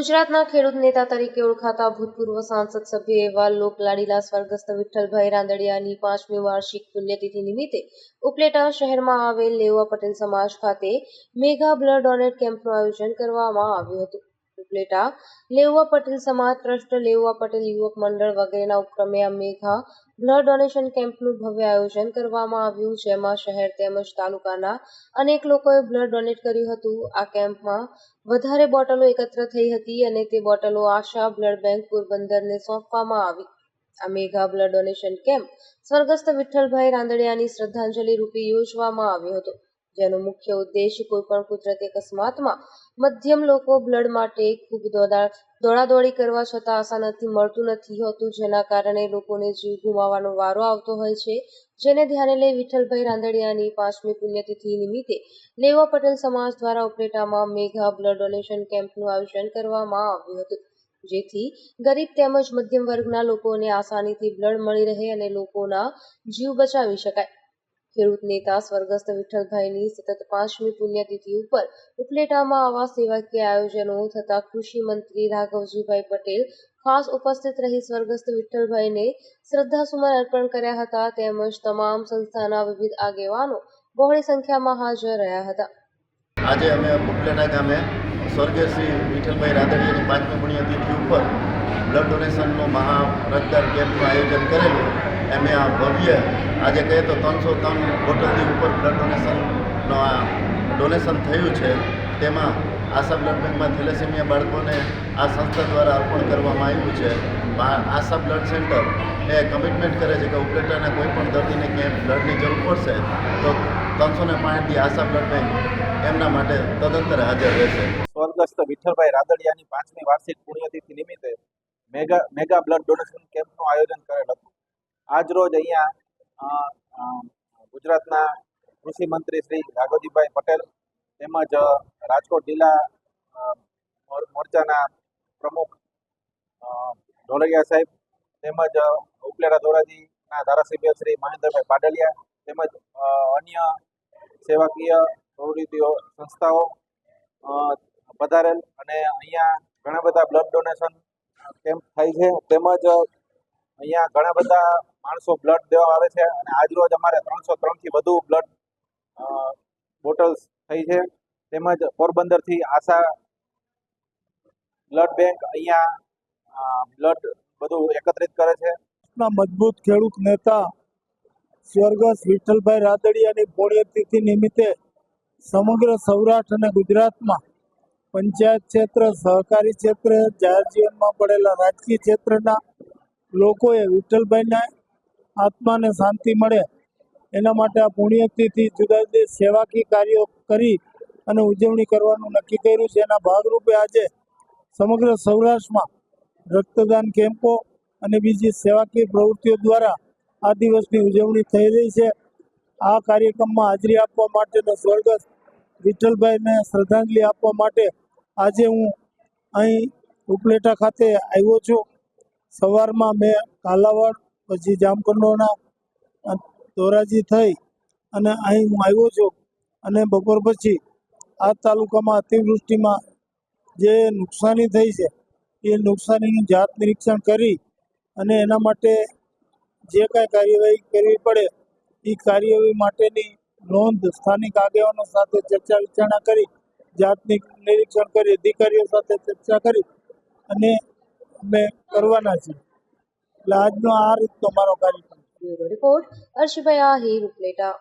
ગુજરાતના ખેડૂત નેતા તરીકે ઓળખાતા ભૂતપૂર્વ સાંસદ સભ્ય એવા લોકલાડીલા સ્વર્ગસ્થ વિઠ્ઠલભાઈ રાંદડિયાની 5મી વાર્ષિક પુણ્યતિથિ નિમિત્તે ઉપલેટા શહેરમાં આવેલ લેઉવા પટેલ સમાજ ખાતે મેગા બ્લડ ડોનેટ કેમ્પનું આયોજન કરવામાં આવ્યું હતું. ઉપલેટા લેઉવા પટેલ સમાજ ટ્રસ્ટ, લેઉવા પટેલ યુવક મંડળ વગેરેના ઉપક્રમે આ મેગા બ્લડ ડોનેશન કેમ્પનું ભવ્ય આયોજન કરવામાં આવ્યું, જેમાં શહેર તેમજ તાલુકાના અનેક લોકોએ બ્લડ ડોનેટ કર્યું હતું. આ કેમ્પમાં વધારે બોટલો એકત્ર થઈ હતી અને તે બોટલો આશા બ્લડ બેંક પોરબંદરને સોંપવામાં આવી. આ મેગા બ્લડ ડોનેશન કેમ્પ સ્વર્ગસ્થ વિઠ્ઠલભાઈ રાંદડિયાની શ્રદ્ધાંજલિ રૂપે યોજવામાં આવ્યો હતો, જેનો મુખ્ય ઉદ્દેશ કોઈપણ કુદરતી અકસ્માતમાં મધ્યમ લોકો બ્લડ માટે ખૂબ દોડાદોડી કરવા છતાં આસાનીથી મળતું નથી હોતું, જેના કારણે લોકોને જીવ ગુમાવવાનો વારો આવતો હોય છે. જેને ધ્યાને લઈ વિઠ્ઠલભાઈ રાંદડિયાની 5મી પુણ્યતિથિ નિમિત્તે લેઉવા પટેલ સમાજ દ્વારા ઉપલેટામાં મેગા બ્લડ ડોનેશન કેમ્પનું આયોજન કરવામાં આવ્યું હતું, જેથી ગરીબ તેમજ મધ્યમ વર્ગના લોકોને આસાનીથી બ્લડ મળી રહે અને લોકોના જીવ બચાવી શકાય. ખેડૂત નેતા સ્વર્ગસ્થ વિઠ્ઠલભાઈની સતત 5મી પુણ્યતિથિ ઉપર ઉપલેટામાં આવા સેવાકીય આયોજનો થતા કૃષિ મંત્રી રાઘવજીભાઈ પટેલ ખાસ ઉપસ્થિત રહી સ્વર્ગસ્થ વિઠ્ઠલભાઈને શ્રદ્ધાસુમન અર્પણ કર્યા હતા, તેમજ તમામ સંસ્થાના વિવિધ આગેવાનો બહોળી સંખ્યામાં હાજર રહ્યા હતા. આજે અમે ઉપલેટા ગામે સ્વર્ગીય શ્રી વિઠ્ઠલભાઈ રાંદડિયાની 5મી પુણ્યતિથિ ઉપર બ્લડ ડોનેશનનો મહા રક્તદાન કેમ્પનું આયોજન કરેલું. એમે આ ભવ્ય આજે કહીએ તો 303 બોટલથી ઉપર બ્લડ ડોનેશન થયું છે. તેમાં આશા બ્લડ બેંકમાં થેલેસેમિયા બાળકોને આ સંસ્થા દ્વારા અર્પણ કરવામાં આવ્યું છે. આશા બ્લડ સેન્ટર એ કમિટમેન્ટ કરે છે કે ઉપલેટાના કોઈ પણ દર્દીને ક્યાંય બ્લડની જરૂર પડશે તો 365 આશા બ્લડ બેંક એમના માટે તદંતર હાજર રહેશે. સ્વર્ગસ્થ વિઠ્ઠલભાઈ રાંદડિયાની 5મી વાર્ષિક પુણ્યતિથિ નિમિત્તે મેગા બ્લડ ડોનેશન કેમ્પનું આયોજન કરેલ હતું. આજ રોજ અહીંયા ગુજરાતના કૃષિ મંત્રી શ્રી રાઘવજીભાઈ પટેલ તેમજ રાજકોટ જિલ્લા મોરચાના પ્રમુખ ઢોલરિયા સાહેબ તેમજ ઉપલેટા ધોરાજીના ધારાસભ્ય શ્રી મહેન્દ્રભાઈ પાડલિયા તેમજ અન્ય સેવાકીય પ્રવૃત્તિઓ સંસ્થાઓ પધારેલ અને અહીંયા ઘણા બધા બ્લડ ડોનેશન કેમ્પ થાય છે. તેમજ અહીંયા ઘણા બધા માણસો બ્લડ દેવા આવે છે અને આજરોજ અમારે 303થી વધુ બ્લડ બોટલ્સ થઈ છે. તેમજ પોરબંદરથી આશા બ્લડ બેંક અહીંયા બ્લડ બધું એકત્રિત કરે છે. મજબૂત ખેડૂત નેતા સ્વર્ગસ્થ વિઠ્ઠલભાઈ રાંદડિયાની પુણ્યતિથિ નિમિત્તે સમગ્ર સૌરાષ્ટ્ર અને ગુજરાતમાં પંચાયત ક્ષેત્ર, સહકારી ક્ષેત્ર, જાહેર જીવનમાં પડેલા રાજકીય ક્ષેત્રના લોકોએ વિઠ્ઠલભાઈના આત્માને શાંતિ મળે એના માટે આ પુણ્યતિથિ જુદા જુદા સેવાકીય કાર્યો કરી અને ઉજવણી કરવાનું નક્કી કર્યું છે. એના ભાગરૂપે આજે સમગ્ર સૌરાષ્ટ્રમાં રક્તદાન કેમ્પો અને બીજી સેવાકીય પ્રવૃત્તિઓ દ્વારા આ દિવસની ઉજવણી થઈ રહી છે. આ કાર્યક્રમમાં હાજરી આપવા માટે સ્વર્ગસ્થ વિઠ્ઠલભાઈને શ્રદ્ધાંજલિ આપવા માટે આજે હું અહીં ઉપલેટા ખાતે આવ્યો છું. સવારમાં મેં કાલાવાડ પછી જામકંડોરણા ધોરાજી થઈ અને અહીં હું આવ્યો છું અને બપોર પછી આ તાલુકામાં અતિવૃષ્ટિમાં જે નુકસાની થઈ છે એ નુકસાનીનું જાત નિરીક્ષણ કરી અને એના માટે જે કાંઈ કાર્યવાહી કરવી પડે એ કાર્યવાહી માટેની નોંધ સ્થાનિક આગેવાનો સાથે ચર્ચા વિચારણા કરી, જાત નિરીક્ષણ કરી, અધિકારીઓ સાથે ચર્ચા કરી અને અમે કરવાના છીએ. એટલે આજનો આ રીતનો મારો કાર્યક્રમ. રિપોર્ટ અર્શભાઈ આહિર, ઉપલેટા.